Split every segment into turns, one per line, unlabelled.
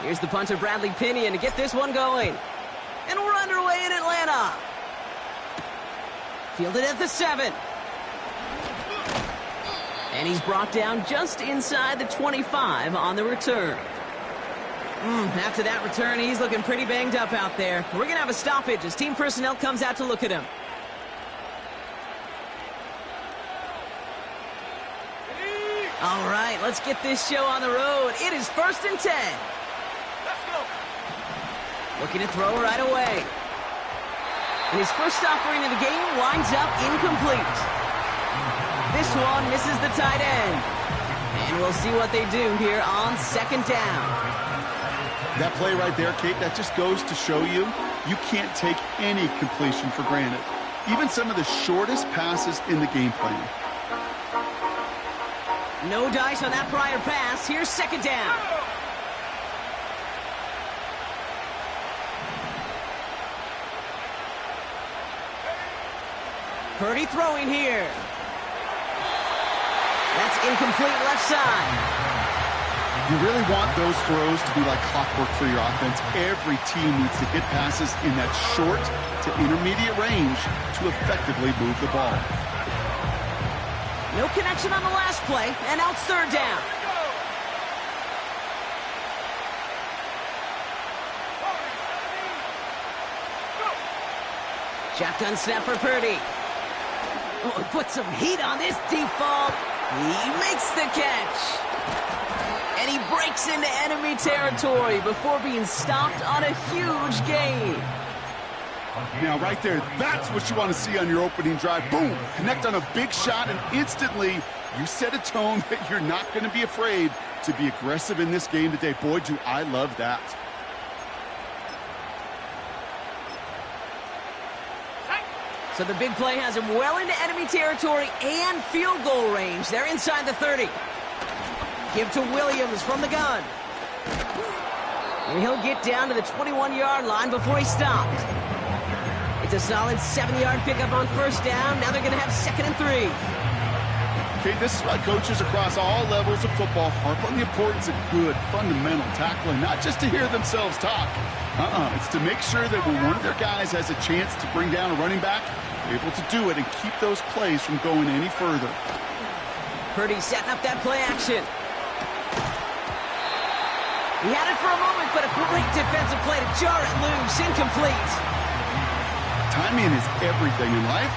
Here's the punter, Bradley Pinion, to get this one going. And we're underway in Atlanta. Fielded at the 7. And he's brought down just inside the 25 on the return. After that return, he's looking pretty banged up out there. We're going to have a stoppage as team personnel comes out to look at him. All right, let's get this show on the road. It is 1st and 10.
Let's go.
Looking to throw right away. And his first offering of the game winds up incomplete. This one misses the tight end. And we'll see what they do here on 2nd down.
That play right there, Kate, that just goes to show you can't take any completion for granted. Even some of the shortest passes in the game plan.
No dice on that prior pass. Here's 2nd down. Purdy throwing here. That's incomplete left side.
You really want those throws to be like clockwork for your offense. Every team needs to hit passes in that short to intermediate range to effectively move the ball.
No connection on the last play, and now it's 3rd down. Shotgun snap for Purdy. Oh, he put some heat on this deep ball. He makes the catch. And he breaks into enemy territory before being stopped on a huge gain.
Now, right there, that's what you want to see on your opening drive. Boom! Connect on a big shot, and instantly you set a tone that you're not going to be afraid to be aggressive in this game today. Boy, do I love that.
So the big play has him well into enemy territory and field goal range. They're inside the 30. Give to Williams from the gun. And he'll get down to the 21-yard line before he's stopped. It's a solid 7-yard pickup on 1st down. Now they're going to have 2nd and 3.
Okay, this is why coaches across all levels of football harp on the importance of good, fundamental tackling, not just to hear themselves talk. It's to make sure that when one of their guys has a chance to bring down a running back, they're able to do it and keep those plays from going any further.
Purdy setting up that play action. He had it for a moment, but a great defensive play to jar it loose. Incomplete.
Timing is everything in life,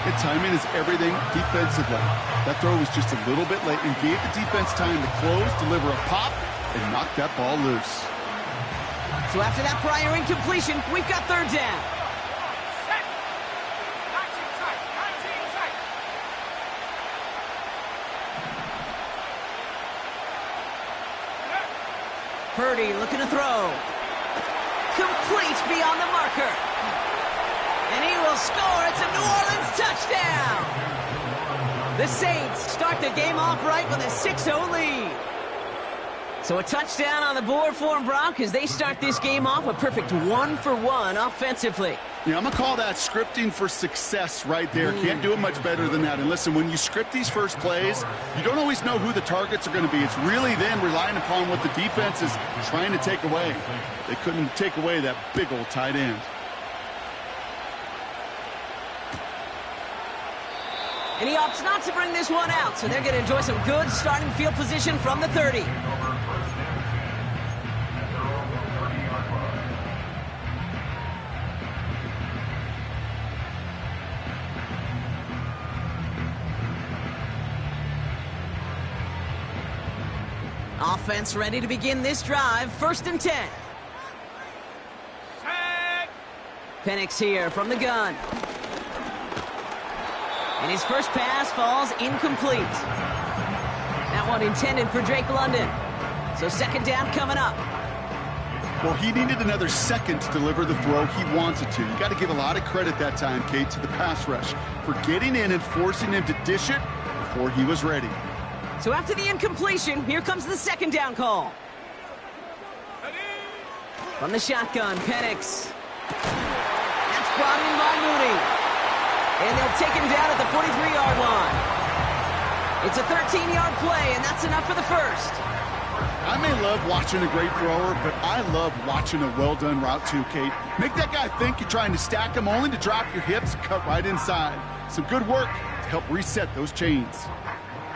and timing is everything defensively. That throw was just a little bit late and gave the defense time to close, deliver a pop, and knock that ball loose.
So after that prior incompletion, we've got 3rd down. Purdy looking to throw. Complete beyond the marker. And he will score. It's a New Orleans touchdown. The Saints start the game off right with a 6-0 lead. So a touchdown on the board for them, Brock, as they start this game off a perfect 1-for-1 offensively.
Yeah, I'm going to call that scripting for success right there. Can't do it much better than that. And listen, when you script these first plays, you don't always know who the targets are going to be. It's really then relying upon what the defense is trying to take away. They couldn't take away that big old tight end.
And he opts not to bring this one out, so they're going to enjoy some good starting field position from the 30. Offense ready to begin this drive. 1st and 10. Penix here from the gun. And his first pass falls incomplete. That one intended for Drake London. So 2nd down coming up.
Well, he needed another second to deliver the throw he wanted to. You got to give a lot of credit that time, Kate, to the pass rush for getting in and forcing him to dish it before he was ready.
So after the incompletion, here comes the 2nd down call. From the shotgun, Penix. That's brought in by Mooney. And they'll take him down at the 43-yard line. It's a 13 13-yard play, and that's enough for the first.
I may love watching a great thrower, but I love watching a well-done route too, Kate. Make that guy think you're trying to stack him only to drop your hips and cut right inside. Some good work to help reset those chains.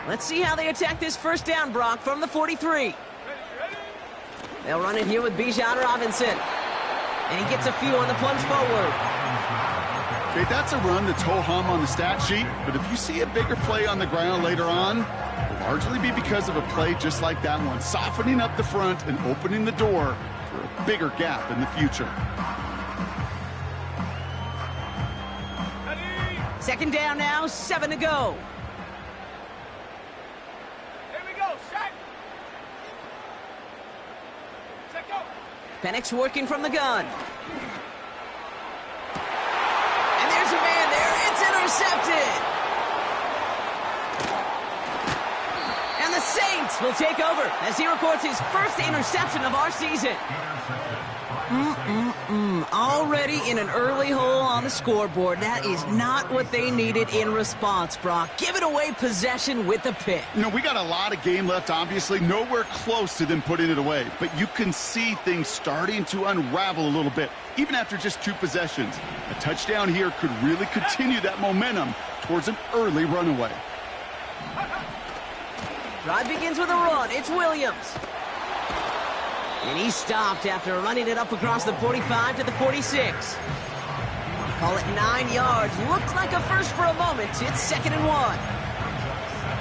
Let's see how they attack this first down, Brock, from the 43. They'll run it here with Bijan Robinson. And he gets a few on the plunge forward.
Okay, that's a run that's ho-hum on the stat sheet, but if you see a bigger play on the ground later on, it'll largely be because of a play just like that one, softening up the front and opening the door for a bigger gap in the future.
Second down now, 7 to go.
Here we go, set. Set, go.
Penix working from the gun. And there's a man there. It's intercepted. And the Saints will take over as he records his first interception of our season. Already in an early hole on the scoreboard. That is not what they needed in response, Brock. Giving away possession with the pick.
You know, we got a lot of game left, obviously. Nowhere close to them putting it away. But you can see things starting to unravel a little bit, even after just 2 possessions. A touchdown here could really continue that momentum towards an early runaway.
Drive begins with a run. It's Williams. And he stopped after running it up across the 45 to the 46. Call it 9 yards. Looks like a first for a moment. It's 2nd and 1.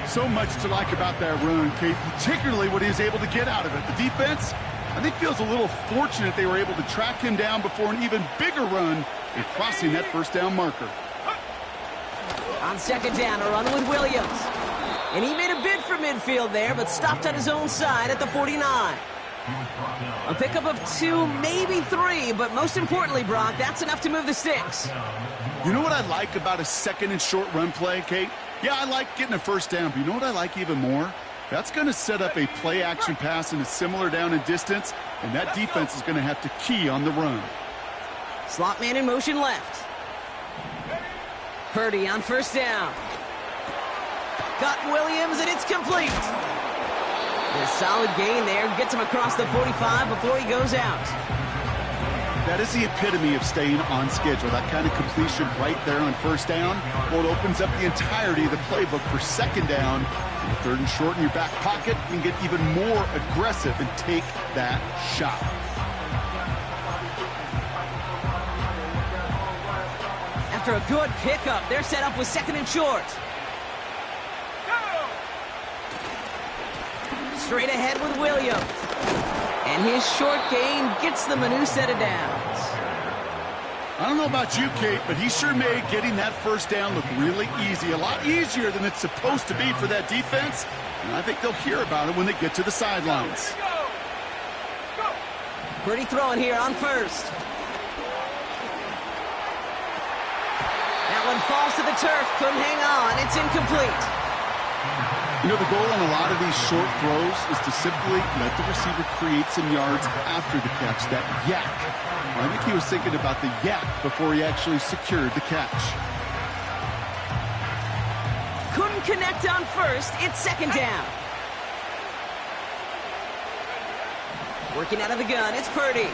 So much to like about that run, Kate, particularly what he was able to get out of it. The defense, I think, feels a little fortunate they were able to track him down before an even bigger run in crossing that first down marker.
On 2nd down, a run with Williams. And he made a bid for midfield there, but stopped on his own side at the 49. A pickup of 2, maybe 3, but most importantly, Brock, that's enough to move the sticks.
You know what I like about a 2nd and short run play, Kate? Yeah, I like getting a first down, but you know what I like even more? That's going to set up a play-action pass in a similar down and distance, and that defense is going to have to key on the run.
Slot man in motion left. Purdy on first down. Got Williams, and it's complete. A solid gain there. Gets him across the 45 before he goes out.
That is the epitome of staying on schedule. That kind of completion right there on first down. Well, it opens up the entirety of the playbook for 2nd down. And 3rd and short in your back pocket, you can get even more aggressive and take that shot.
After a good pickup, they're set up with 2nd and short. Straight ahead with Williams. And his short gain gets them a new set of downs.
I don't know about you, Kate, but he sure made getting that first down look really easy. A lot easier than it's supposed to be for that defense. And I think they'll hear about it when they get to the sidelines.
Pretty throwing here on first. That one falls to the turf. Couldn't hang on. It's incomplete.
You know, the goal on a lot of these short throws is to simply let the receiver create some yards after the catch, that yak. Well, I think he was thinking about the yak before he actually secured the catch.
Couldn't connect on first. It's 2nd down. Working out of the gun, it's Purdy.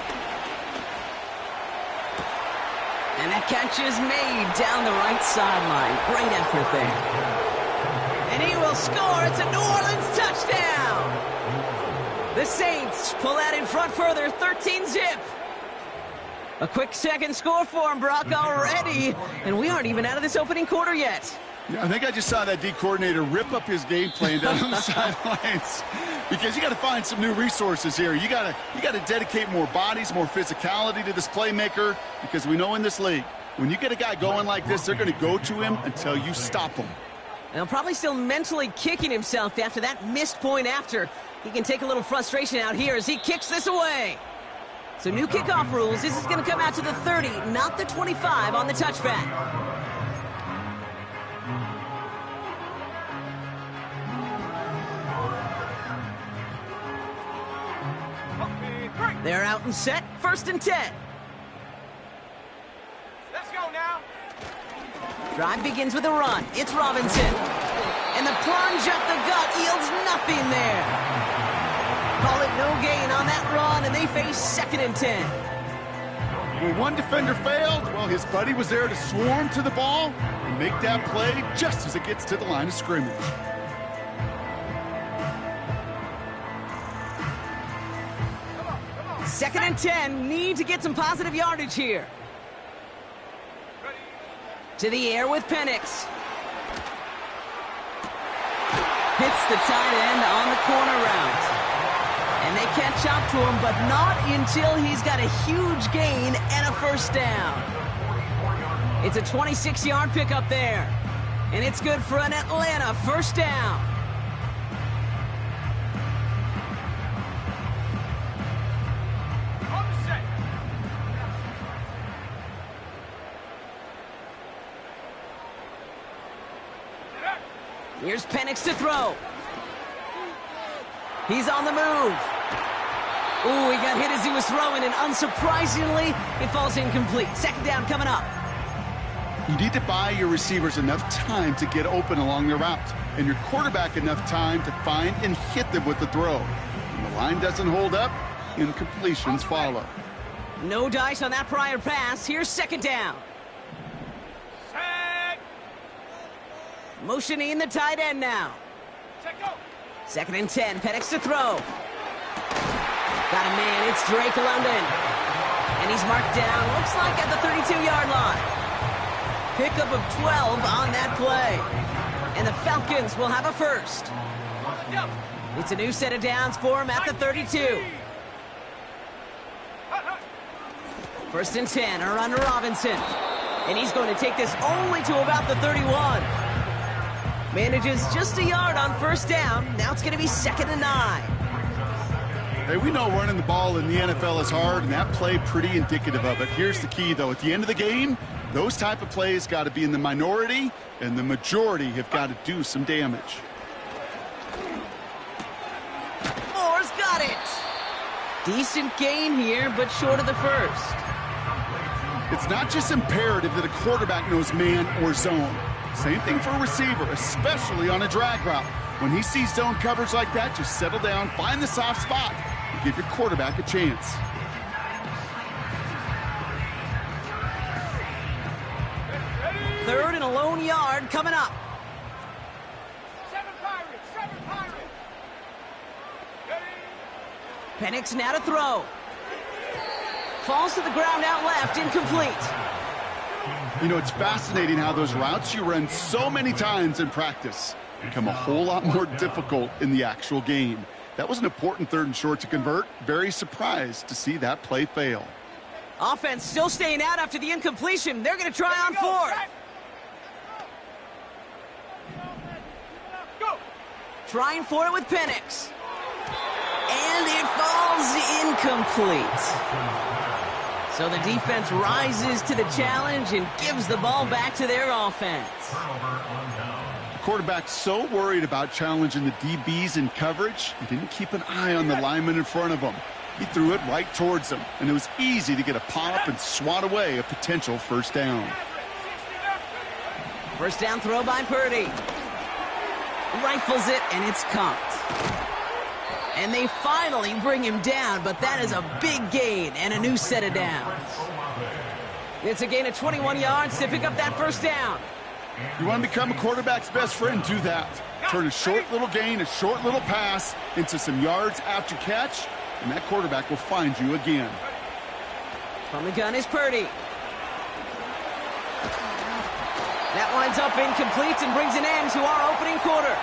And that catch is made down the right sideline. Great effort there. And he will score. It's a New Orleans touchdown. The Saints pull that in front further, 13-zip. A quick second score for him, Brock, already. And we aren't even out of this opening quarter yet.
Yeah, I think I just saw that D coordinator rip up his game plan down on the sidelines. Because you got to find some new resources here. You got to dedicate more bodies, more physicality to this playmaker. Because we know in this league, when you get a guy going like this, they're going to go to him until you stop him.
And probably still mentally kicking himself after that missed point after. He can take a little frustration out here as he kicks this away. So new kickoff rules. This is going to come out to the 30, not the 25 on the touchback. They're out and set. 1st and 10.
Let's go now.
Drive begins with a run. It's Robinson. And the plunge up the gut yields nothing there. Call it no gain on that run, and they face 2nd and 10.
Well, one defender failed. Well, his buddy was there to swarm to the ball and make that play just as it gets to the line of scrimmage.
Second and 10, need to get some positive yardage here. To the air with Penix. Hits the tight end on the corner route. And they catch up to him, but not until he's got a huge gain and a first down. It's a 26-yard pickup there. And it's good for an Atlanta first down. Here's Penix to throw. He's on the move. Ooh, he got hit as he was throwing, and unsurprisingly, it falls incomplete. 2nd down coming up.
You need to buy your receivers enough time to get open along their route, and your quarterback enough time to find and hit them with the throw. When the line doesn't hold up, incompletions follow.
No dice on that prior pass. Here's 2nd down. Motioning the tight end now. 2nd and 10, Penix to throw. Got a man, it's Drake London. And he's marked down, looks like at the 32-yard line. Pickup of 12 on that play. And the Falcons will have a first. It's a new set of downs for him at the 32. 1st and 10, a run to Robinson. And he's going to take this only to about the 31. Manages just a yard on first down. Now it's going to be 2nd and 9.
Hey, we know running the ball in the NFL is hard, and that play pretty indicative of it. Here's the key, though. At the end of the game, those type of plays got to be in the minority, and the majority have got to do some damage.
Moore's got it. Decent gain here, but short of the first.
It's not just imperative that a quarterback knows man or zone. Same thing for a receiver, especially on a drag route. When he sees zone coverage like that, just settle down, find the soft spot, and give your quarterback a chance.
Third and a lone yard coming up.
7 Pirates.
Penix now to throw. Falls to the ground out left, incomplete.
You know, it's fascinating how those routes you run so many times in practice become a whole lot more difficult in the actual game. That was an important 3rd and short to convert. Very surprised to see that play fail.
Offense still staying out after the incompletion. They're going to try on 4th.
Go.
Trying for it with Penix. And it falls incomplete. So the defense rises to the challenge and gives the ball back to their offense.
The quarterback's so worried about challenging the DBs in coverage, he didn't keep an eye on the lineman in front of him. He threw it right towards him, and it was easy to get a pop and swat away a potential first down.
First down throw by Purdy. Rifles it, and it's caught. And they finally bring him down, but that is a big gain and a new set of downs. It's a gain of 21 yards to pick up that first down.
You want to become a quarterback's best friend? Do that. Turn a short little gain, a short little pass into some yards after catch, and that quarterback will find you again.
From the gun is Purdy. That winds up incomplete and brings an end to our opening quarter.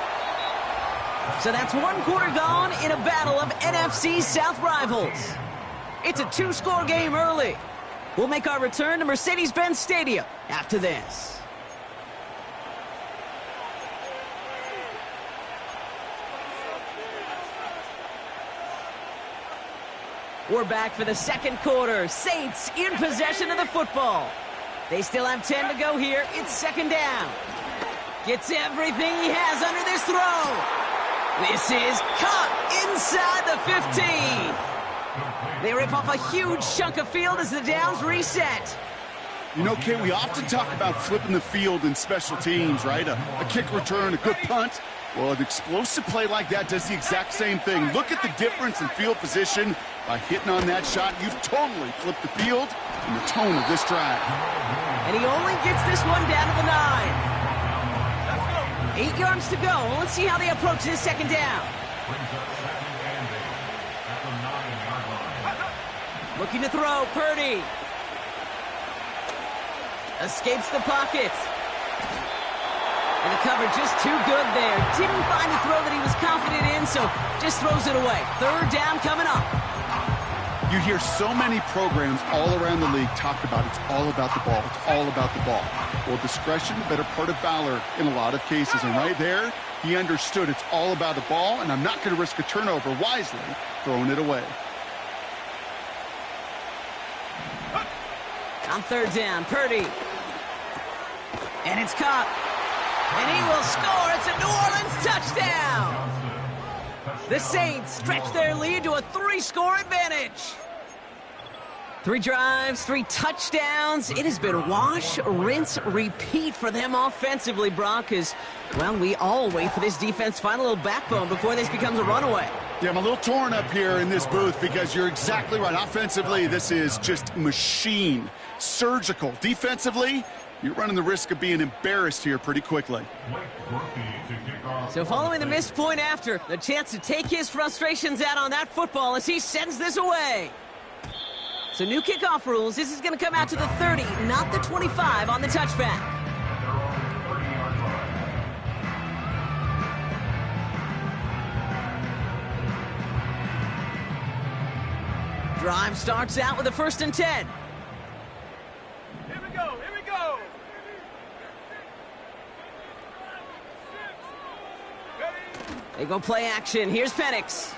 So that's 1 quarter gone in a battle of NFC South rivals. It's a 2-score game early. We'll make our return to Mercedes-Benz Stadium after this. We're back for the 2nd quarter. Saints in possession of the football. They still have 10 to go here. It's 2nd down. Gets everything he has under this throw. This is caught inside the 15. They rip off a huge chunk of field as the downs reset.
You know, Kay, we often talk about flipping the field in special teams, right? A kick return, a good punt. Well, an explosive play like that does the exact same thing. Look at the difference in field position. By hitting on that shot, you've totally flipped the field and the tone of this drive.
And he only gets this one down to the 9. 8 yards to go. Let's see how they approach this second down. Looking to throw, Purdy. Escapes the pocket. And the cover just too good there. Didn't find the throw that he was confident in, so just throws it away. Third down coming up.
You hear so many programs all around the league talk about it's all about the ball. It's all about the ball. Well, discretion, the better part of valor in a lot of cases. And right there, he understood it's all about the ball, and I'm not going to risk a turnover, wisely throwing it away.
On third down, Purdy. And it's caught. And he will score. It's a New Orleans touchdown. The Saints stretch their lead to a 3-score advantage. 3 drives, 3 touchdowns. It has been wash, rinse, repeat for them offensively, Brock, as, well, we all wait for this defense to find a little backbone before this becomes a runaway.
Yeah, I'm a little torn up here in this booth because you're exactly right. Offensively, this is just machine, surgical. Defensively, you're running the risk of being embarrassed here pretty quickly.
So following the missed point after, the chance to take his frustrations out on that football as he sends this away. So new kickoff rules. This is going to come out to the 30, not the 25 on the touchback. Drive starts out with a 1st and 10.
Here we go, here we go.
They go play action. Here's Penix.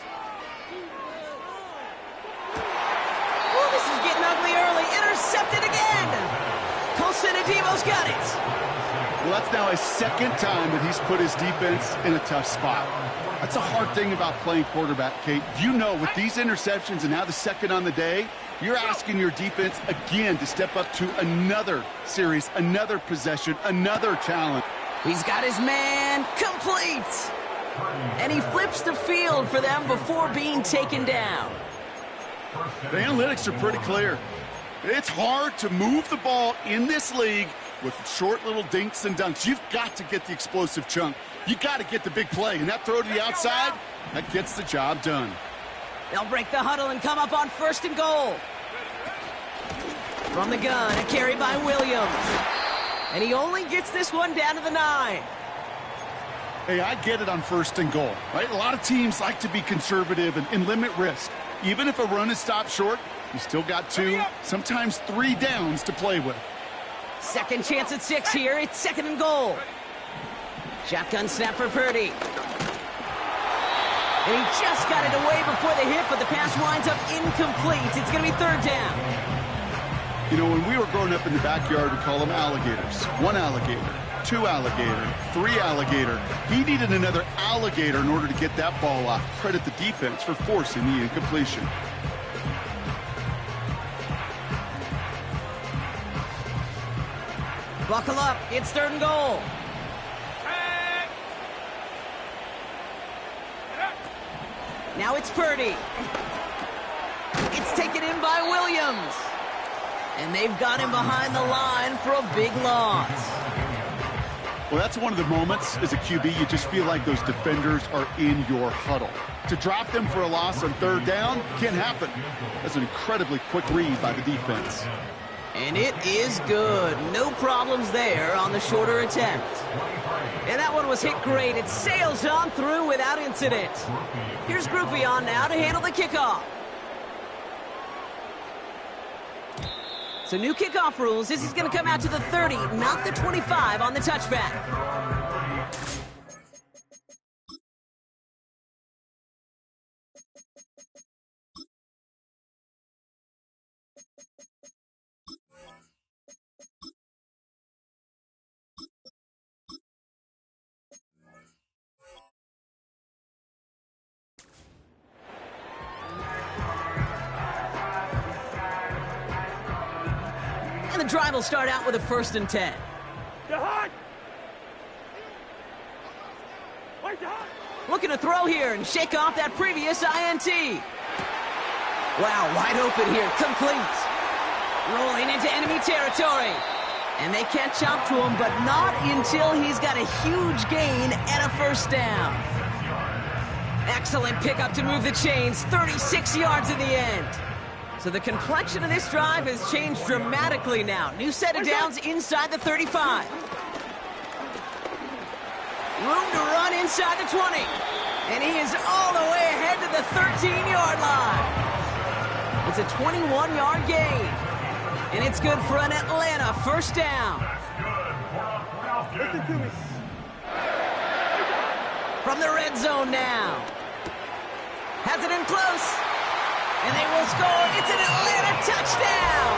Oh, this is getting ugly early. Intercepted again. Colson Adebo's got it.
Well, that's now his 2nd time that he's put his defense in a tough spot. That's a hard thing about playing quarterback, Kate. You know, with these interceptions and now the 2nd on the day, you're asking your defense again to step up to another series, another possession, another challenge.
He's got his man complete. And he flips the field for them before being taken down.
The analytics are pretty clear. It's hard to move the ball in this league with short little dinks and dunks. You've got to get the explosive chunk. You got to get the big play. And that throw to the outside, that gets the job done.
They'll break the huddle and come up on 1st and goal. From the gun, a carry by Williams. And he only gets this one down to the 9.
Hey, I get it on 1st and goal, right? A lot of teams like to be conservative and limit risk. Even if a run is stopped short, you still got 2, sometimes 3 downs to play with.
Second chance at 6 here. It's 2nd and goal. Shotgun snap for Purdy. And he just got it away before the hit, but the pass winds up incomplete. It's going to be 3rd down.
You know, when we were growing up in the backyard, we call them alligators. 1 alligator, 2 alligator, 3 alligator. He needed another alligator in order to get that ball off. Credit the defense for forcing the incompletion.
Buckle up. It's 3rd and goal. Now it's Purdy. It's taken in by Williams. And they've got him behind the line for a big loss.
Well, that's one of the moments as a QB you just feel like those defenders are in your huddle. To drop them for a loss on 3rd down can't happen. That's an incredibly quick read by the defense.
And it is good. No problems there on the shorter attempt. And that one was hit great. It sails on through without incident. Here's Groupie on now to handle the kickoff. So new kickoff rules. This is going to come out to the 30, not the 25 on the touchback. And the drive will start out with a 1st and 10.
Wait
Looking to throw here and shake off that previous INT. Wow, wide open here, complete. Rolling into enemy territory. And they catch up to him, but not until he's got a huge gain and a first down. Excellent pickup to move the chains, 36 yards in the end. So the complexion of this drive has changed dramatically now. New set of downs inside the 35. Room to run inside the 20. And he is all the way ahead to the 13-yard line. It's a 21-yard gain. And it's good for an Atlanta first down.
Listen to me.
From the red zone now. Has it in close. And they will score. It's an Atlanta touchdown.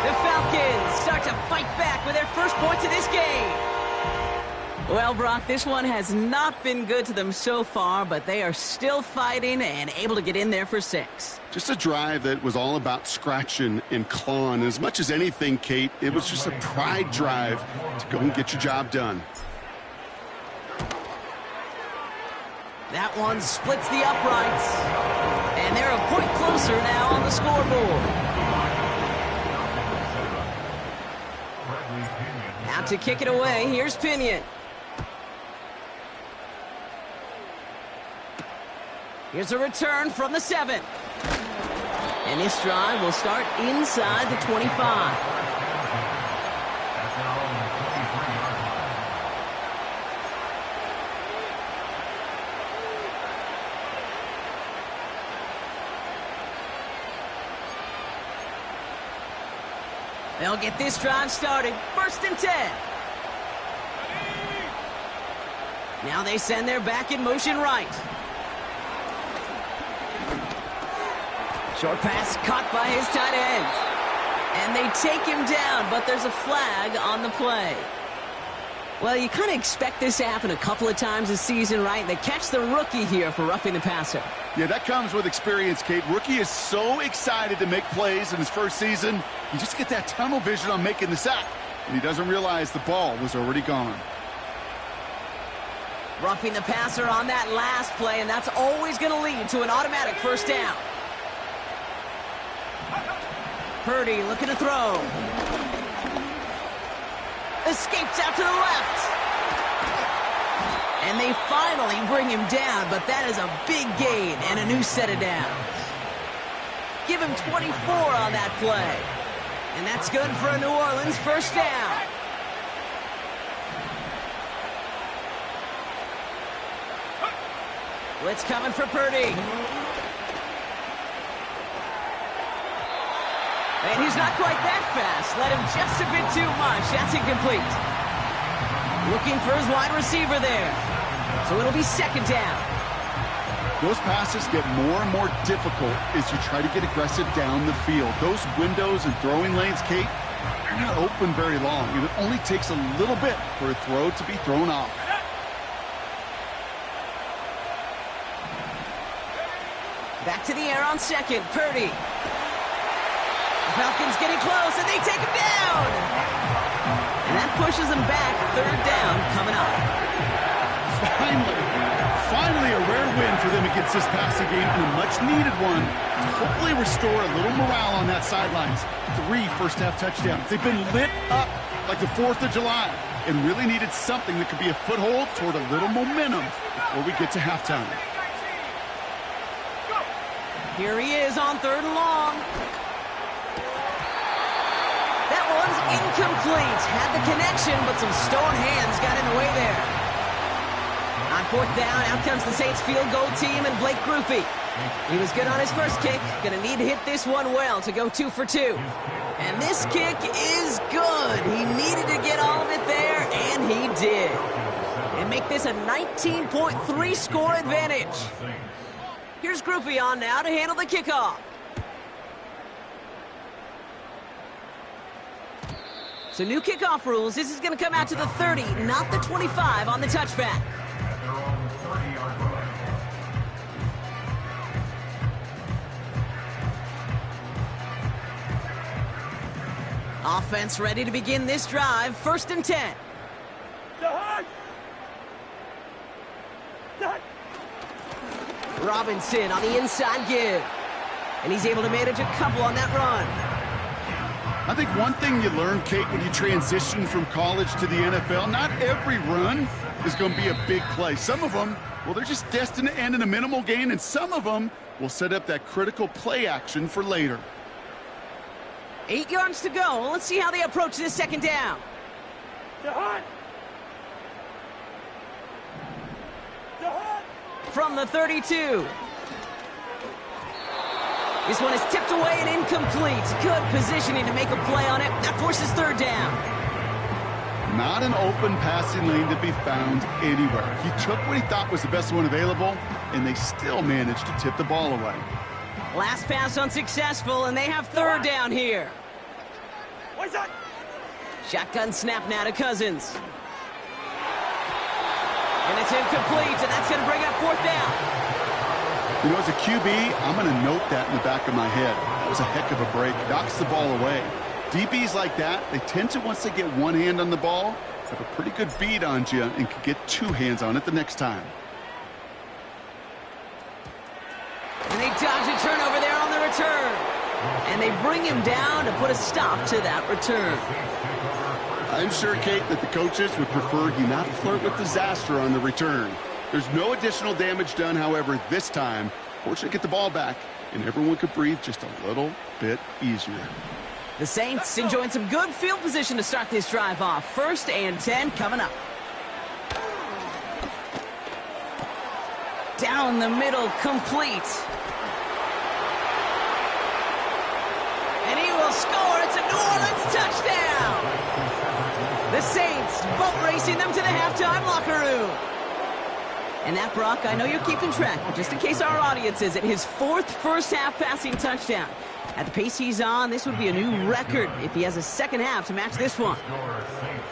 The Falcons start to fight back with their first points of this game. Well, Brock, this one has not been good to them so far, but they are still fighting and able to get in there for 6.
Just a drive that was all about scratching and clawing. As much as anything, Kate, it was just a pride drive to go and get your job done.
That one splits the uprights. And they're a point closer now on the scoreboard. Out to kick it away, here's Pinion. Here's a return from the 7. And this drive will start inside the 25. They'll get this drive started. 1st and 10. Now they send their back in motion right. Short pass caught by his tight end. And they take him down, but there's a flag on the play. Well, you kind of expect this to happen a couple of times this season, right? They catch the rookie here for roughing the passer.
Yeah, that comes with experience, Kate. Rookie is so excited to make plays in his first season. You just get that tunnel vision on making the sack. And he doesn't realize the ball was already gone.
Roughing the passer on that last play, and that's always going to lead to an automatic first down. Purdy looking to throw. Escapes out to the left. And they finally bring him down, but that is a big gain and a new set of downs. Give him 24 on that play. And that's good for a New Orleans first down. Blitz coming for Purdy. And he's not quite that fast. Let him just a bit too much. That's incomplete. Looking for his wide receiver there. So it'll be 2nd down.
Those passes get more and more difficult as you try to get aggressive down the field. Those windows and throwing lanes, Kate, they're not open very long. And it only takes a little bit for a throw to be thrown off.
Back to the air on 2nd. Purdy. Falcons getting close, and they take him down. And that pushes them back. 3rd down coming up.
Finally a rare win for them against this passing game, and a much-needed one to hopefully restore a little morale on that sidelines. 3 first-half touchdowns. They've been lit up like the 4th of July and really needed something that could be a foothold toward a little momentum before we get to halftime.
Here he is on 3rd and long. That one's incomplete. Had the connection, but some stone hands got in the way there. On 4th down, out comes the Saints field goal team and Blake Grupe. He was good on his first kick. Going to need to hit this one well to go 2 for 2. And this kick is good. He needed to get all of it there, and he did. And make this a 19.3 score advantage. Here's Grupe on now to handle the kickoff. So new kickoff rules. This is going to come out to the 30, not the 25 on the touchback. Offense ready to begin this drive. 1st and 10. Robinson on the inside give. And he's able to manage a couple on that run.
I think one thing you learn, Kate, when you transition from college to the NFL, not every run is going to be a big play. Some of them, well, they're just destined to end in a minimal gain, and some of them will set up that critical play action for later.
8 yards to go. Let's see how they approach this second down. From the 32. This one is tipped away and incomplete. Good positioning to make a play on it. That forces third down.
Not an open passing lane to be found anywhere. He took what he thought was the best one available, and they still managed to tip the ball away.
Last pass unsuccessful, and they have third down here. Shotgun snap now to Cousins. And it's incomplete, and that's going to bring up fourth down.
You know, as a QB, I'm going to note that in the back of my head. That was a heck of a break. Knocks the ball away. DBs like that, they tend to, once they get one hand on the ball, have a pretty good beat on you and can get two hands on it the next time.
And they dodge a turnover there on the return. And they bring him down to put a stop to that return.
I'm sure, Kate, that the coaches would prefer he not flirt with disaster on the return. There's no additional damage done, however, this time. Fortunately, get the ball back, and everyone could breathe just a little bit easier.
The Saints enjoying some good field position to start this drive off. 1st and 10 coming up. Down the middle, complete. And he will score. It's a New Orleans touchdown. The Saints boat racing them to the halftime locker room. And that, Brock, I know you're keeping track, but just in case our audience isn't, his 4th first-half passing touchdown. At the pace he's on, this would be a new record if he has a second half to match this one.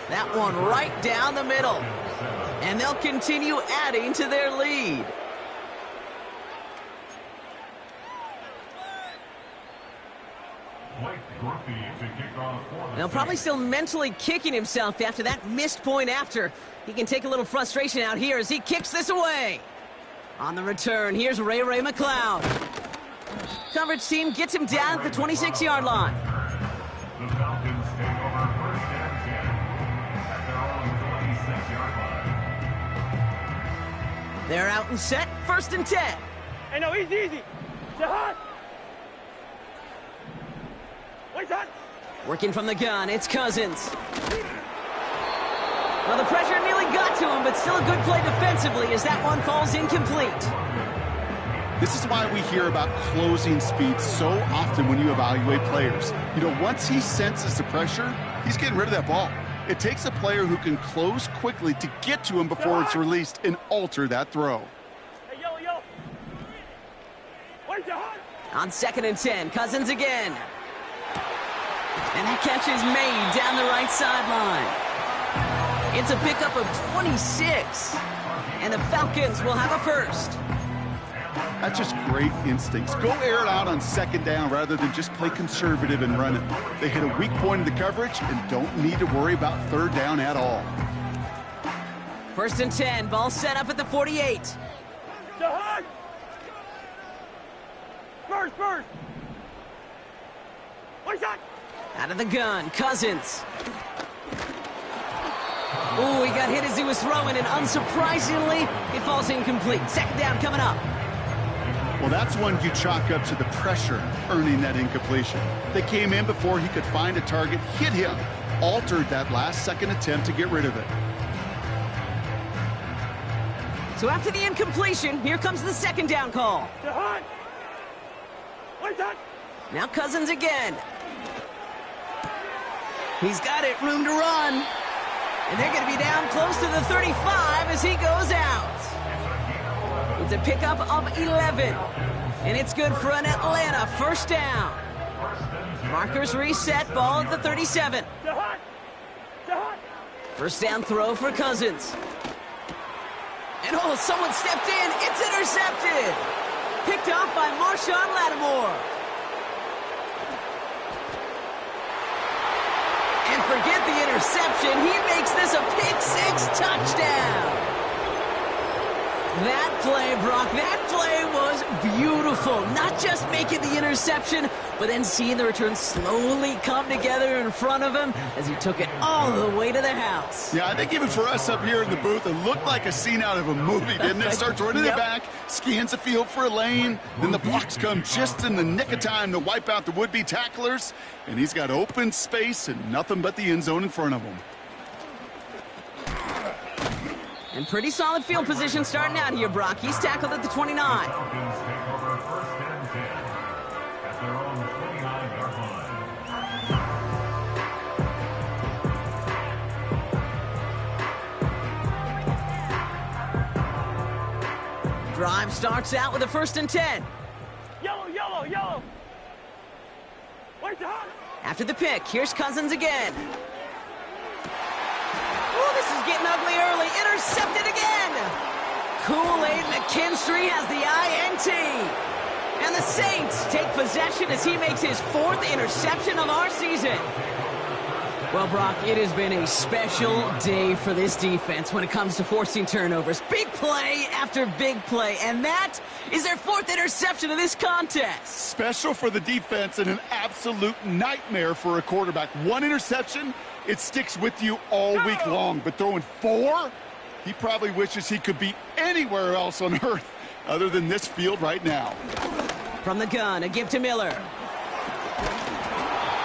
That one right down the middle. And they'll continue adding to their lead. Now, probably still mentally kicking himself after that missed point after. He can take a little frustration out here as he kicks this away. On the return, here's Ray McLeod. Coverage team gets him down at the 26-yard line.
The Falcons take over 1st and 10 at their own 26-yard line.
They're out and set, 1st and 10.
Hey, no, easy. Jihad. Wait, son.
Working from the gun, it's Cousins. Well, the pressure nearly got to him, but still a good play defensively as that one falls incomplete.
This is why we hear about closing speed so often when you evaluate players. You know, once he senses the pressure, he's getting rid of that ball. It takes a player who can close quickly to get to him before it's released and alter that throw.
Hey, yo. Wait, Jihad.
On 2nd and 10, Cousins again. And that catch is made down the right sideline. It's a pickup of 26. And the Falcons will have a first.
That's just great instincts. Go air it out on 2nd down rather than just play conservative and run it. They hit a weak point in the coverage and don't need to worry about 3rd down at all.
1st and 10, ball set up at the 48.
Jihad. Spurs. Wait, son.
Out of the gun, Cousins. Ooh, he got hit as he was throwing, and unsurprisingly, it falls incomplete. 2nd down coming up.
Well, that's one you chalk up to the pressure earning that incompletion. They came in before he could find a target, hit him, altered that last-second attempt to get rid of it.
So after the incompletion, here comes the 2nd down call.
Jihad. Wait, son.
Now Cousins again. He's got it, room to run. And they're going to be down close to the 35 as he goes out. It's a pickup of 11. And it's good for an Atlanta 1st down. Markers reset, ball at the 37.
Jihad.
1st down throw for Cousins. And oh, someone stepped in. It's intercepted. Picked off by Marshawn Lattimore. And forget the interception. He makes this a pick-6 touchdown. That play, Brock, that play was beautiful. Not just making the interception, but then seeing the return slowly come together in front of him as he took it all the way to the house.
Yeah, I think even for us up here in the booth, it looked like a scene out of a movie, didn't it? Starts running it back, scans the field for a lane, then the blocks come just in the nick of time to wipe out the would-be tacklers, and he's got open space and nothing but the end zone in front of him.
And pretty solid field position starting out here, Brock. He's tackled at the 29.
Falcons take over first and 10 at their own 29-yard line.
Drive starts out with a 1st and 10.
Yellow, yellow, yellow. Where's the hot?
After the pick, here's Cousins again. Oh, this is getting ugly early. Intercepted again. Kool-Aid McKinstry has the INT. And the Saints take possession as he makes his 4th interception of our season. Well, Brock, it has been a special day for this defense when it comes to forcing turnovers. Big play after big play, and that is their 4th interception of this contest.
Special for the defense and an absolute nightmare for a quarterback. 1 interception, it sticks with you all week long, but throwing 4, he probably wishes he could be anywhere else on earth other than this field right now.
From the gun, a give to Miller.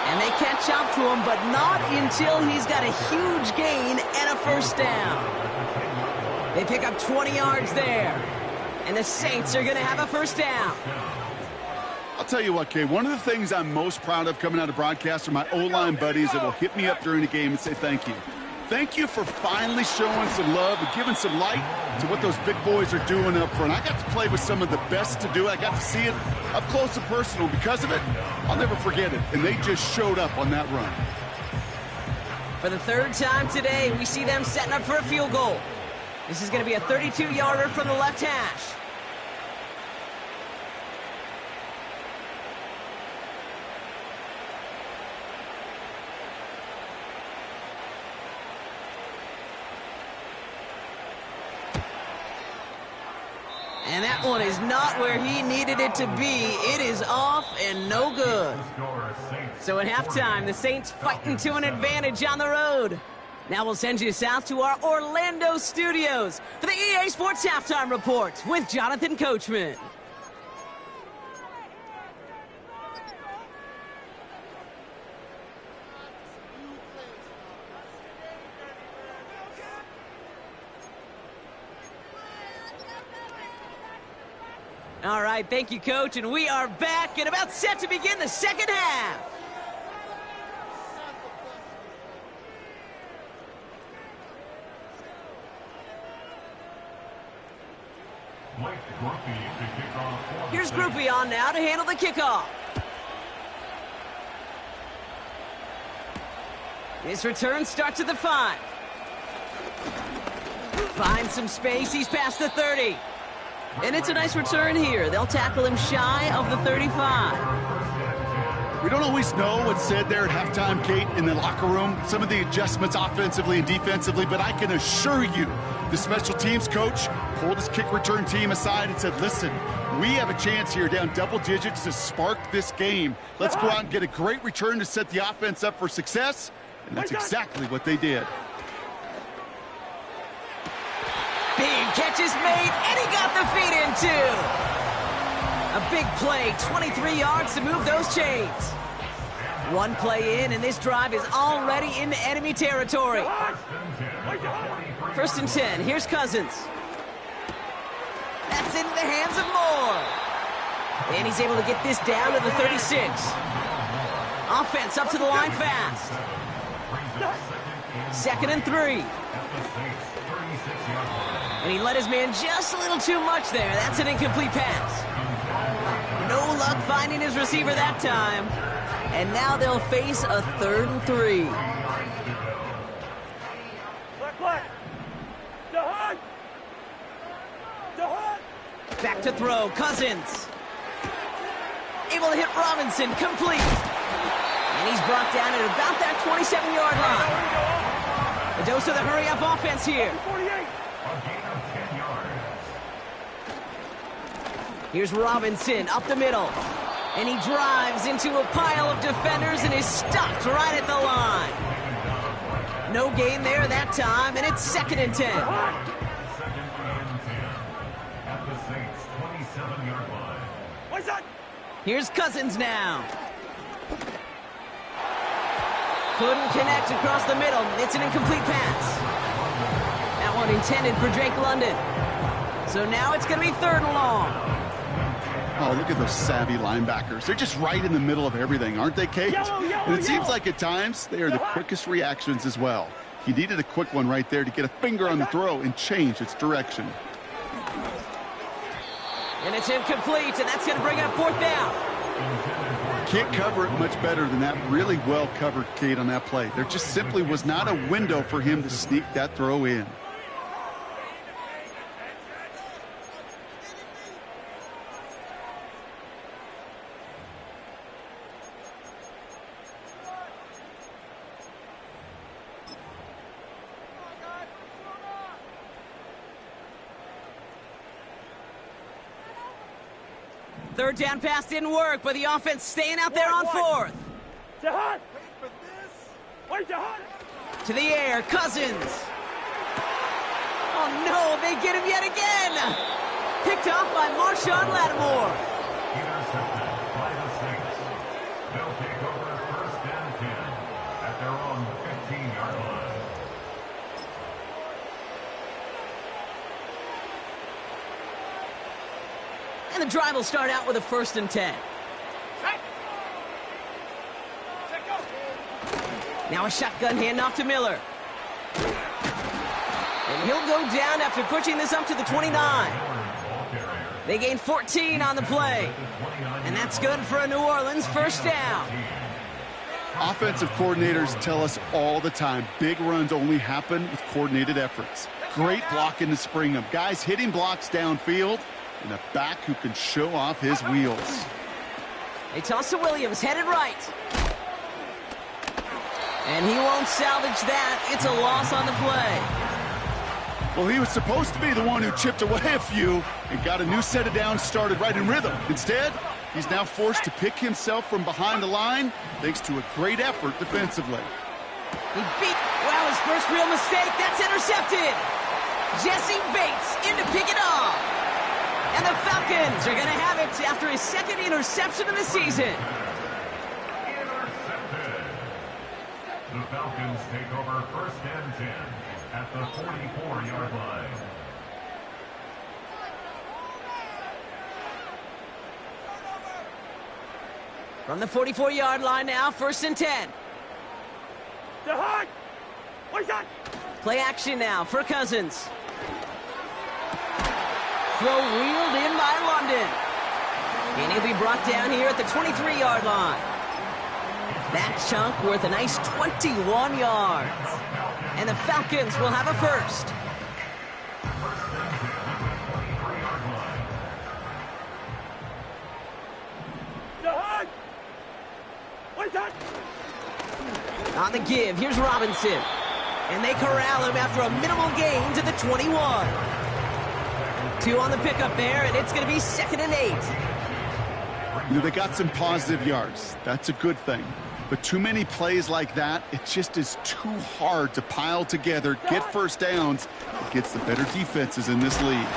And they catch up to him, but not until he's got a huge gain and a 1st down. They pick up 20 yards there. And the Saints are going to have a 1st down.
I'll tell you what, Kay, one of the things I'm most proud of coming out of broadcast are my O-line buddies that will hit me up during the game and say thank you. Thank you for finally showing some love and giving some light to what those big boys are doing up front. I got to play with some of the best to do it. I got to see it up close and personal. Because of it, I'll never forget it. And they just showed up on that run.
For the 3rd time today, we see them setting up for a field goal. This is going to be a 32-yarder from the left hash. And that one is not where he needed it to be. It is off and no good. So at halftime, the Saints fighting to an advantage on the road. Now we'll send you south to our Orlando studios for the EA Sports Halftime Report with Jonathan Coachman. All right, thank you, Coach, and we are back and about set to begin the 2nd half. Here's Groupie on now to handle the kickoff. His return starts at the 5. Finds some space, he's past the 30. And it's a nice return here. They'll tackle him shy of the 35.
We don't always know what's said there at halftime, Kate, in the locker room. Some of the adjustments offensively and defensively, but I can assure you the special teams coach pulled his kick return team aside and said, listen, we have a chance here down double digits to spark this game. Let's go out and get a great return to set the offense up for success. And that's exactly what they did.
Big catch is made, and he got the feet in, too. A big play, 23 yards to move those chains. 1 play in, and this drive is already into enemy territory. 1st and 10, here's Cousins. That's into the hands of Moore. And he's able to get this down to the 36. Offense up to the line fast. 2nd and 3. And he let his man just a little too much there. That's an incomplete pass. No luck finding his receiver that time. And now they'll face a 3rd and 3. Back to throw, Cousins. Able to hit Robinson, complete. And he's brought down at about that 27-yard line. A dose of the hurry-up offense here. Here's Robinson up the middle. And he drives into a pile of defenders and is stopped right at the line. No gain there that time, and it's 2nd and 10.
2nd and 10 at the Saints' 27-yard line.
What's that?
Here's Cousins now. Couldn't connect across the middle. It's an incomplete pass. That one intended for Drake London. So now it's going to be 3rd and long.
Oh, look at those savvy linebackers. They're just right in the middle of everything, aren't they, Kate? And it seems like at times they are the quickest reactions as well. He needed a quick one right there to get a finger on the throw and change its direction.
And it's incomplete, and that's going to bring up 4th down.
Can't cover it much better than that. Really well covered, Kate, on that play. There just simply was not a window for him to sneak that throw in.
Third down pass didn't work, but the offense staying out there on 4th.
To hot. Wait, to hot.
To the air, Cousins. Oh no, they get him yet again. Picked off by Marshawn Lattimore.
Intercepted by the Saints. They'll take over 1st and 10 at their own 15-yard line.
And the drive will start out with a 1st and 10. Now a shotgun handoff to Miller. And he'll go down after pushing this up to the 29. They gain 14 on the play. And that's good for a New Orleans 1st down.
Offensive coordinators tell us all the time, big runs only happen with coordinated efforts. Great blocking to spring them. Guys hitting blocks downfield, and a back who can show off his wheels.
They toss to Williams, headed right. And he won't salvage that. It's a loss on the play.
Well, he was supposed to be the one who chipped away a few and got a new set of downs started right in rhythm. Instead, he's now forced to pick himself from behind the line thanks to a great effort defensively.
He beat, well, his first real mistake. That's intercepted. Jesse Bates in to pick it off. And the Falcons are going to have it after his 2nd interception of the season.
Intercepted. The Falcons take over 1st and 10 at the 44-yard line.
From the 44-yard line now, 1st and 10.
To hot. What's that?
Play action now for Cousins. Throw wheeled in by London. And he'll be brought down here at the 23-yard line. That chunk worth a nice 21 yards. And the Falcons will have a 1st.
To hot. What's that?
On the give, here's Robinson. And they corral him after a minimal gain to the 21. 2 on the pickup there, and it's going to be 2nd and 8.
You know, they got some positive yards. That's a good thing. But too many plays like that, it just is too hard to pile together, get 1st downs against the better defenses in this league.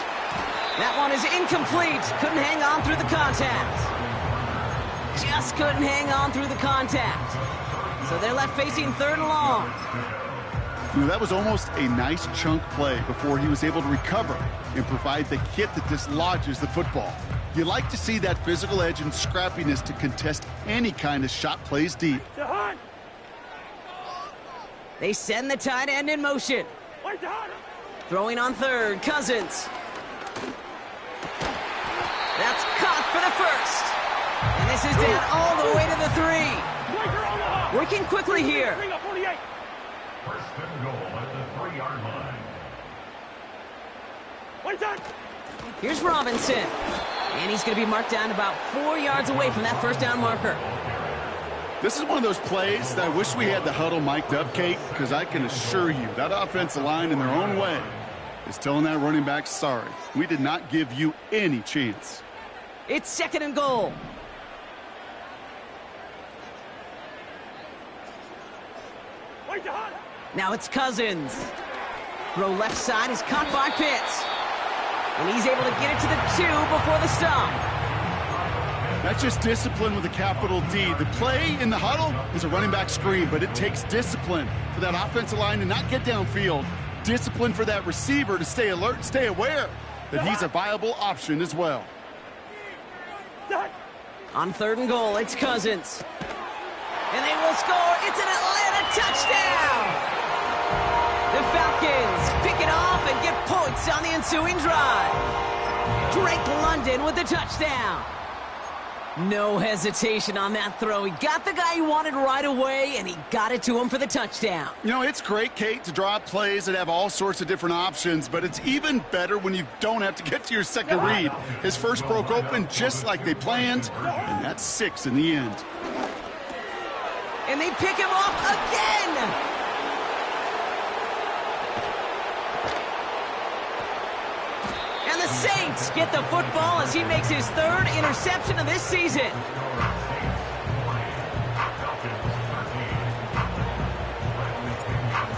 That one is incomplete. Couldn't hang on through the contact. Just couldn't hang on through the contact. So they're left facing 3rd and long.
You know, that was almost a nice chunk play before he was able to recover and provide the hit that dislodges the football. You like to see that physical edge and scrappiness to contest any kind of shot plays deep.
To hot.
They send the tight end in motion.
Wait, to hot.
Throwing on 3rd, Cousins. That's caught for the 1st. And this is down all the way to the 3. Working quickly here.
Bring up 48.
1st and goal at the 3-yard line.
What's that?
Here's Robinson. And he's going to be marked down about 4 yards away from that 1st down marker.
This is one of those plays that I wish we had the huddle mic'd up, Kate, because I can assure you that offensive line in their own way is telling that running back, sorry, we did not give you any chance.
It's 2nd and goal.
Wait to hunt.
Now it's Cousins. Throw left side is caught by Pitts. And he's able to get it to the 2 before the stop.
That's just discipline with a capital D. The play in the huddle is a running back screen, but it takes discipline for that offensive line to not get downfield. Discipline for that receiver to stay alert, stay aware that he's a viable option as well.
On 3rd and goal, it's Cousins. And they will score. It's an Atlanta touchdown! The Falcons pick it off and get points on the ensuing drive. Drake London with the touchdown. No hesitation on that throw. He got the guy he wanted right away, and he got it to him for the touchdown.
You know, it's great, Kate, to draw up plays that have all sorts of different options, but it's even better when you don't have to get to your second read. His first broke open just like they planned, and that's 6 in the end.
And they pick him off again! And the Saints get the football as he makes his 3rd interception of this season.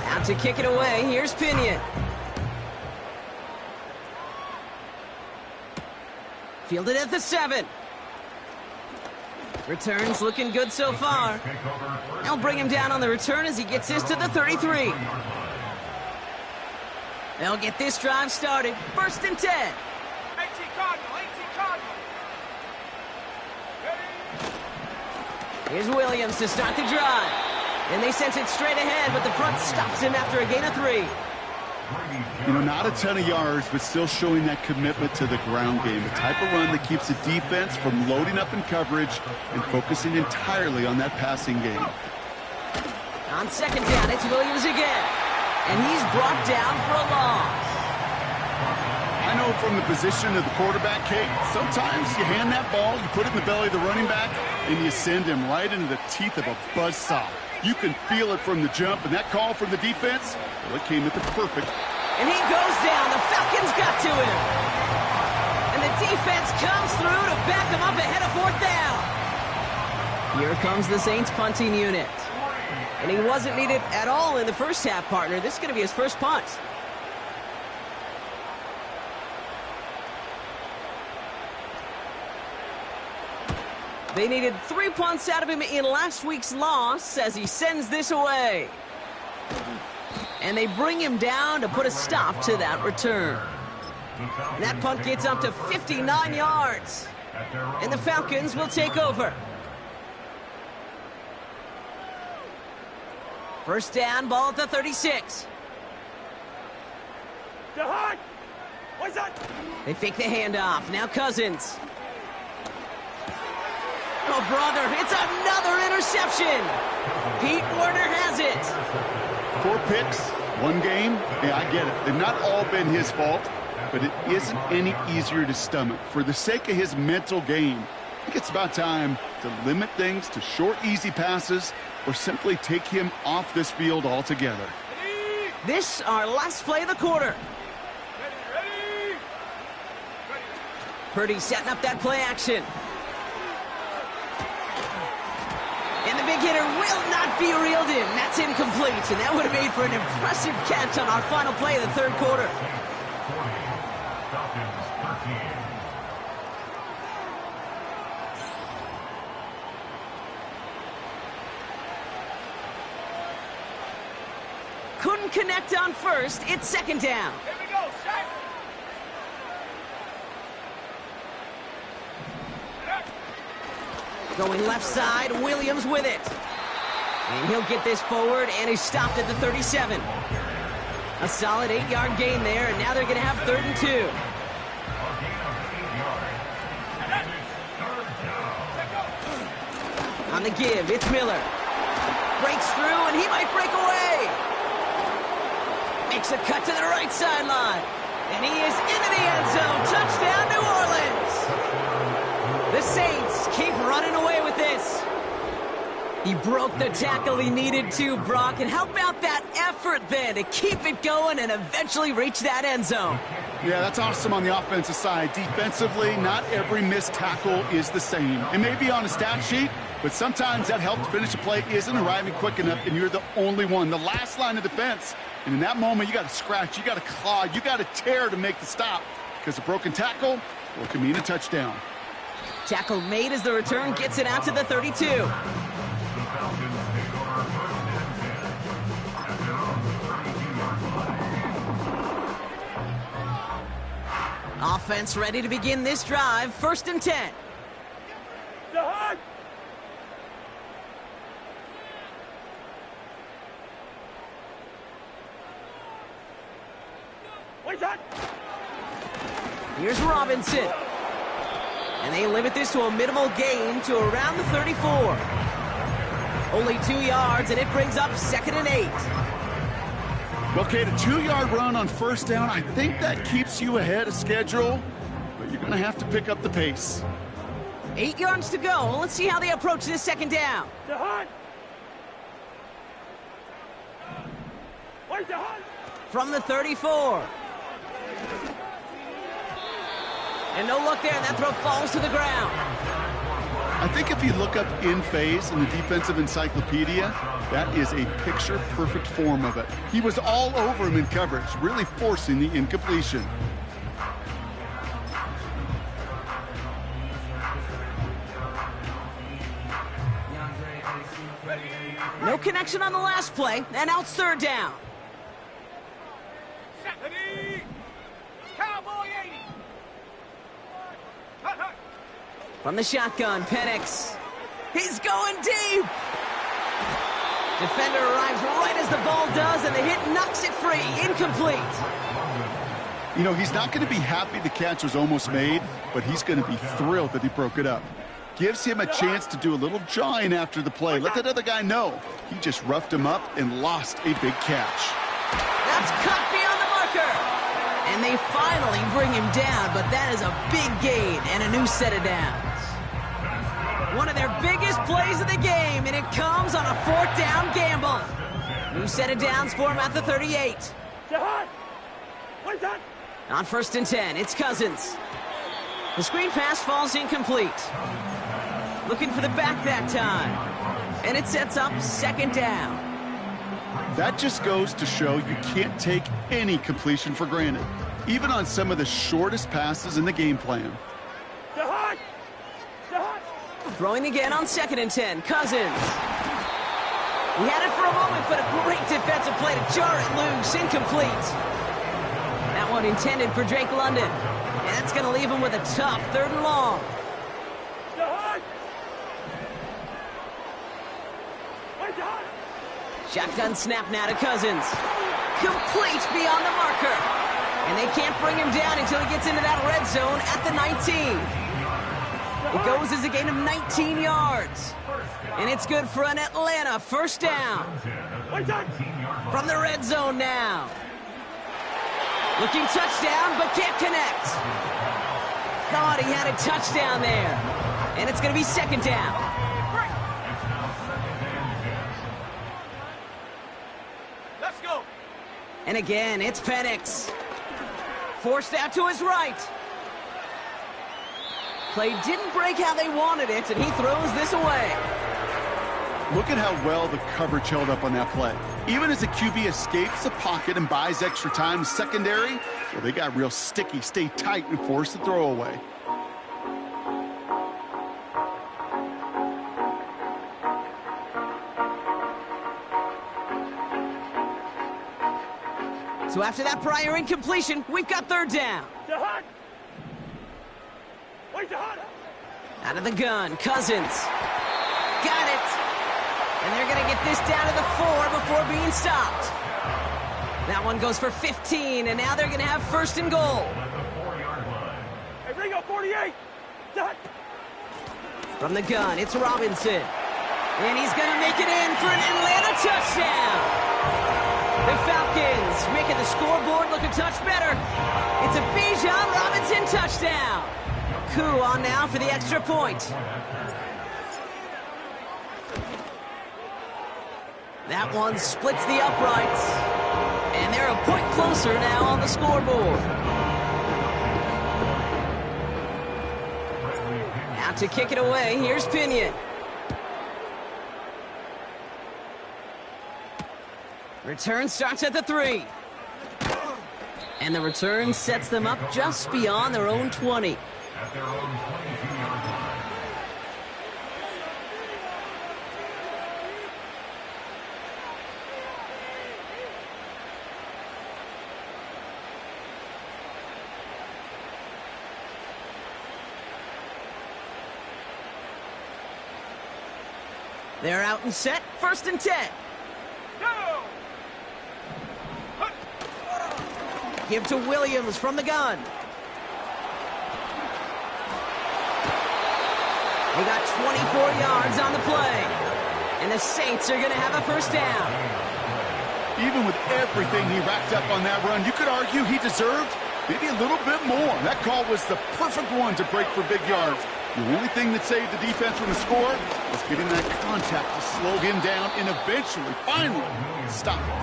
Out to kick it away, here's Pinion. Fielded at the 7. Returns looking good so far. They'll bring him down on the return as he gets this to the 33. They'll get this drive started. 1st and 10.
18 Cardinal, 18 Cardinal.
Here's Williams to start the drive. And they sent it straight ahead, but the front stops him after a gain of 3.
You know, not a ton of yards, but still showing that commitment to the ground game. The type of run that keeps the defense from loading up in coverage and focusing entirely on that passing game.
On 2nd down, it's Williams again. And he's brought down for a loss.
I know from the position of the quarterback, Kate, sometimes you hand that ball, you put it in the belly of the running back, and you send him right into the teeth of a buzzsaw. You can feel it from the jump, and that call from the defense, well, it came at the perfect.
And he goes down. The Falcons got to him. And the defense comes through to back him up ahead of 4th down. Here comes the Saints punting unit. And he wasn't needed at all in the first half, partner. This is going to be his first punt. They needed 3 punts out of him in last week's loss as he sends this away. And they bring him down to put a stop to that return. And that punt gets up to 59 yards. And the Falcons will take over. 1st down, ball at the 36.
What's that?
They fake the handoff. Now Cousins. Oh, brother, it's another interception. Pete Werner has it.
4 picks, 1 game. Yeah, I get it. They've not all been his fault, but it isn't any easier to stomach. For the sake of his mental game, I think it's about time to limit things to short, easy passes or simply take him off this field altogether.
This our last play of the quarter.
Ready.
Purdy setting up that play action. And the big hitter will not be reeled in. That's incomplete, and that would have made for an impressive catch on our final play of the 3rd quarter.
40, Falcons 13.
Couldn't connect on 1st. It's 2nd down.
Here we go, set.
Going left side, Williams with it. And he'll get this forward, and he's stopped at the 37. A solid 8-yard gain there, and now they're going to have 3rd and 2. On the give, it's Miller. Breaks through, and he might break away. Makes a cut to the right sideline. And he is into the end zone. Touchdown, New Orleans. The Saints keep running away with this. He broke the tackle he needed to, Brock. And how about that effort then to keep it going and eventually reach that end zone?
Yeah, that's awesome on the offensive side. Defensively, not every missed tackle is the same. It may be on a stat sheet, but sometimes that help to finish a play isn't arriving quick enough, and you're the only one. The last line of defense. And in that moment, you got to scratch, you got to claw, you got to tear to make the stop. Because a broken tackle, well, it can mean a touchdown.
Tackle made as the return gets it out to the 32. Offense ready to begin this drive. 1st and 10. Here's Robinson. And they limit this to a minimal gain to around the 34. Only 2 yards, and it brings up 2nd and 8.
Well, Kate, a 2-yard run on 1st down, I think that keeps you ahead of schedule, but you're going to have to pick up the pace.
8 yards to go. Let's see how they approach this 2nd down. From the 34. And no luck there, and that throw falls to the ground.
I think if you look up in phase in the defensive encyclopedia, that is a picture-perfect form of it. He was all over him in coverage, really forcing the incompletion.
No connection on the last play, and now it's 3rd down. From the shotgun, Penix. He's going deep. Defender arrives right as the ball does, and the hit knocks it free. Incomplete.
You know, he's not going to be happy the catch was almost made, but he's going to be thrilled that he broke it up. Gives him a chance to do a little jawing after the play. Let that other guy know. He just roughed him up and lost a big catch.
That's cut beyond the marker. And they finally bring him down, but that is a big gain and a new set of downs. One of their biggest plays of the game, and it comes on a 4th down gamble. New set of downs for him at the 38. On 1st and 10, it's Cousins. The screen pass falls incomplete. Looking for the back that time. And it sets up 2nd down.
That just goes to show you can't take any completion for granted, even on some of the shortest passes in the game plan.
Throwing again on 2nd and 10, Cousins. He had it for a moment, but a great defensive play to jar it loose, incomplete. That one intended for Drake London, and that's going to leave him with a tough 3rd and long. Shotgun snap now to Cousins. Complete beyond the marker. And they can't bring him down until he gets into that red zone at the 19. It goes as a gain of 19 yards. And it's good for an Atlanta 1st down. From the red zone now. Looking touchdown, but can't connect. Thought he had a touchdown there. And it's going to be 2nd down. And again, it's Penix. Forced out to his right. Play didn't break how they wanted it, and he throws this away.
Look at how well the coverage held up on that play. Even as the QB escapes the pocket and buys extra time secondary, well, they got real sticky, stay tight, and force the throw away.
So after that prior incompletion, we've got 3rd down. Out of the gun, Cousins. Got it. And they're going to get this down to the 4 before being stopped. That one goes for 15, and now they're going to have 1st and goal.
Hey, Ringo, 48.
From the gun, it's Robinson. And he's going to make it in for an Atlanta touchdown. The Falcons making the scoreboard look a touch better. It's a Bijan Robinson touchdown. Coup on now for the extra point. That one splits the uprights. And they're a point closer now on the scoreboard. To kick it away, here's Pinion. Return starts at the 3. And the return sets them up just beyond their own 20.
At their own 22-yard line.
They're out and set, 1st and 10.
Go!
Give to Williams from the gun. They got 24 yards on the play. And the Saints are going to have a 1st down.
Even with everything he racked up on that run, you could argue he deserved maybe a little bit more. That call was the perfect one to break for big yards. The only thing that saved the defense from the score was getting that contact to slow him down and eventually, finally, stop him.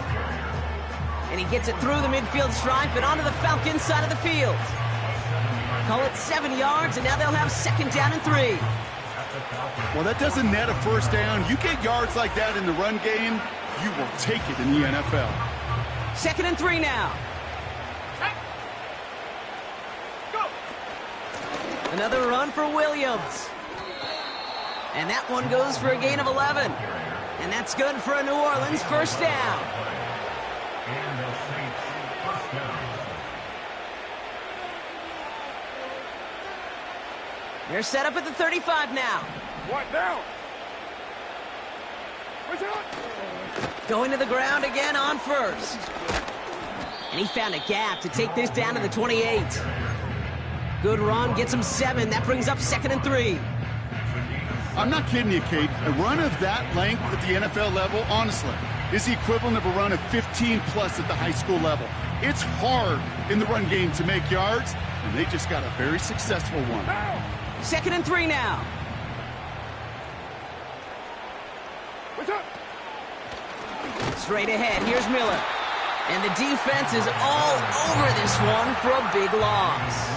And he gets it through the midfield stripe and onto the Falcons side of the field. Call it 7 yards, and now they'll have 2nd down and 3.
Well, that doesn't net a 1st down. You get yards like that in the run game, you will take it in the NFL.
2nd and 3 now. Another run for Williams. And that one goes for a gain of 11. And that's good for a New Orleans 1st down.
And the Saints 1st down.
They're set up at the 35 now.
What now? What's up?
Going to the ground again on 1st. And he found a gap to take this down to the 28. Good run, gets him 7. That brings up 2nd and 3.
I'm not kidding you, Kate. A run of that length at the NFL level, honestly, is the equivalent of a run of 15-plus at the high school level. It's hard in the run game to make yards, and they just got a very successful one.
2nd and 3 now.
What's up?
Straight ahead, here's Miller. And the defense is all over this one for a big loss.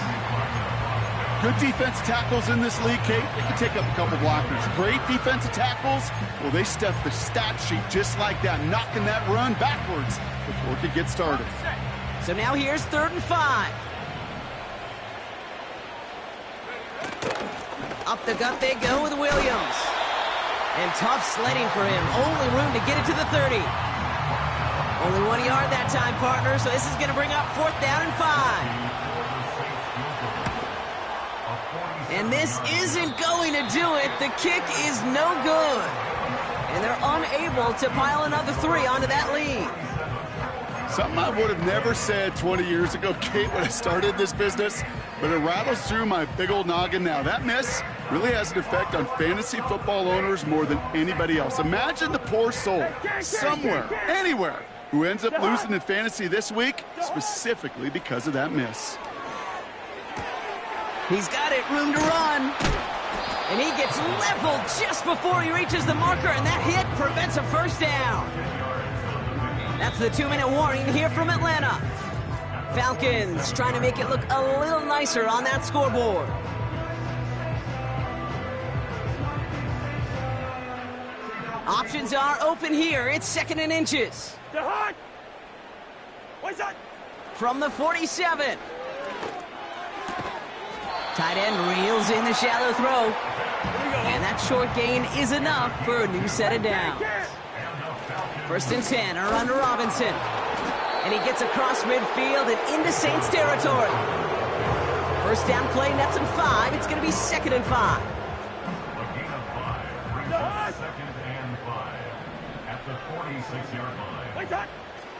Good defensive tackles in this league, Kate. They can take up a couple blockers. Great defensive tackles, well, they stuff the stat sheet just like that, knocking that run backwards before it could get started.
So now here's 3rd and 5. Up the gut they go with Williams. And tough sledding for him. Only room to get it to the 30. Only 1 yard that time, partner, so this is going to bring up 4th down and 5. And this isn't going to do it. The kick is no good. And they're unable to pile another 3 onto that lead.
Something I would have never said 20 years ago, Kate, when I started this business, but it rattles through my big old noggin now. That miss really has an effect on fantasy football owners more than anybody else. Imagine the poor soul somewhere, anywhere, who ends up losing in fantasy this week, specifically because of that miss.
He's got it, room to run. And he gets leveled just before he reaches the marker, and that hit prevents a 1st down. That's the 2-minute warning here from Atlanta. Falcons trying to make it look a little nicer on that scoreboard. Options are open here. It's 2nd and inches.
What's that?
From the 47. Tight end reels in the shallow throw. And that short gain is enough for a new set of downs. 1st and 10, a run to Robinson. And he gets across midfield and into Saints territory. 1st down play nets him 5. It's going to be 2nd and 5.
A gain of 5 brings up 2nd and 5 at the 46-yard line.
What's that?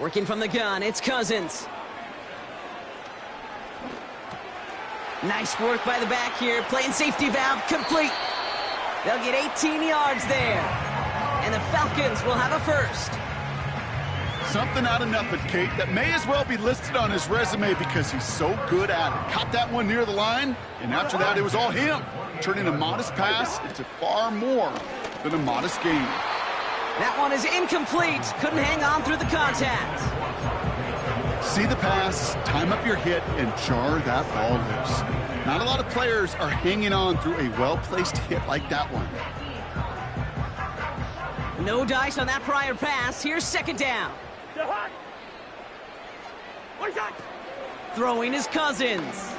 Working from the gun, it's Cousins. Nice work by the back here. Playing safety valve complete. They'll get 18 yards there. And the Falcons will have a 1st.
Something out of nothing, Kate, that may as well be listed on his resume because he's so good at it. Caught that one near the line, and after that, it was all him, turning a modest pass into far more than a modest gain.
That one is incomplete. Couldn't hang on through the contact.
See the pass, time up your hit, and jar that ball loose. Not a lot of players are hanging on through a well-placed hit like that one.
No dice on that prior pass. Here's second down. Throwing his Cousins.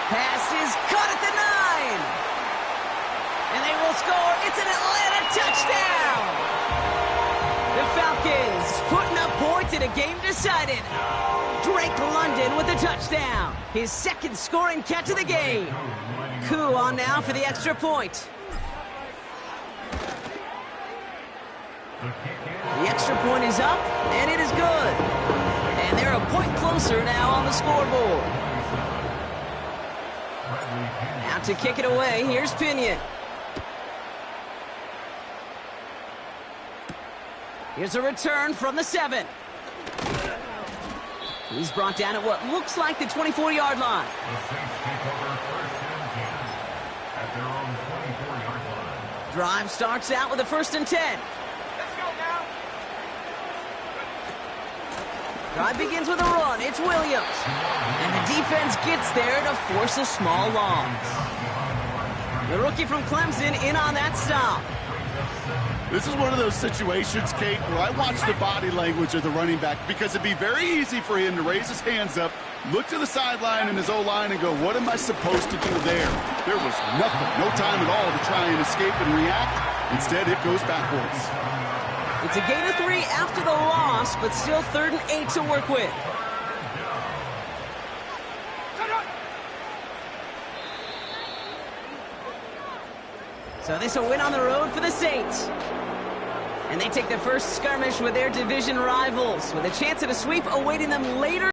Pass is caught at the 9. And they will score. It's an Atlanta touchdown. The Falcons putting up points in a game decided. Drake London with a touchdown. His second scoring catch of the game. Koo on now for the extra point. The extra point is up, and it is good. And they're a point closer now on the scoreboard. Now to kick it away, here's Pinion. Here's a return from the 7. He's brought down at what looks like the 24-yard line.
The Saints take over first and 10 at their own 24-yard line.
Drive starts out with a 1st and 10.
Let's go now.
Drive begins with a run. It's Williams. And the defense gets there to force a small loss. The rookie from Clemson in on that stop.
This is one of those situations, Kate, where I watch the body language of the running back because it'd be very easy for him to raise his hands up, look to the sideline and his O-line and go, what am I supposed to do there? There was nothing, no time at all to try and escape and react. Instead, it goes backwards.
It's a gain of 3 after the loss, but still 3rd and 8 to work with. So this a win on the road for the Saints. And they take the first skirmish with their division rivals, with a chance at a sweep awaiting them later.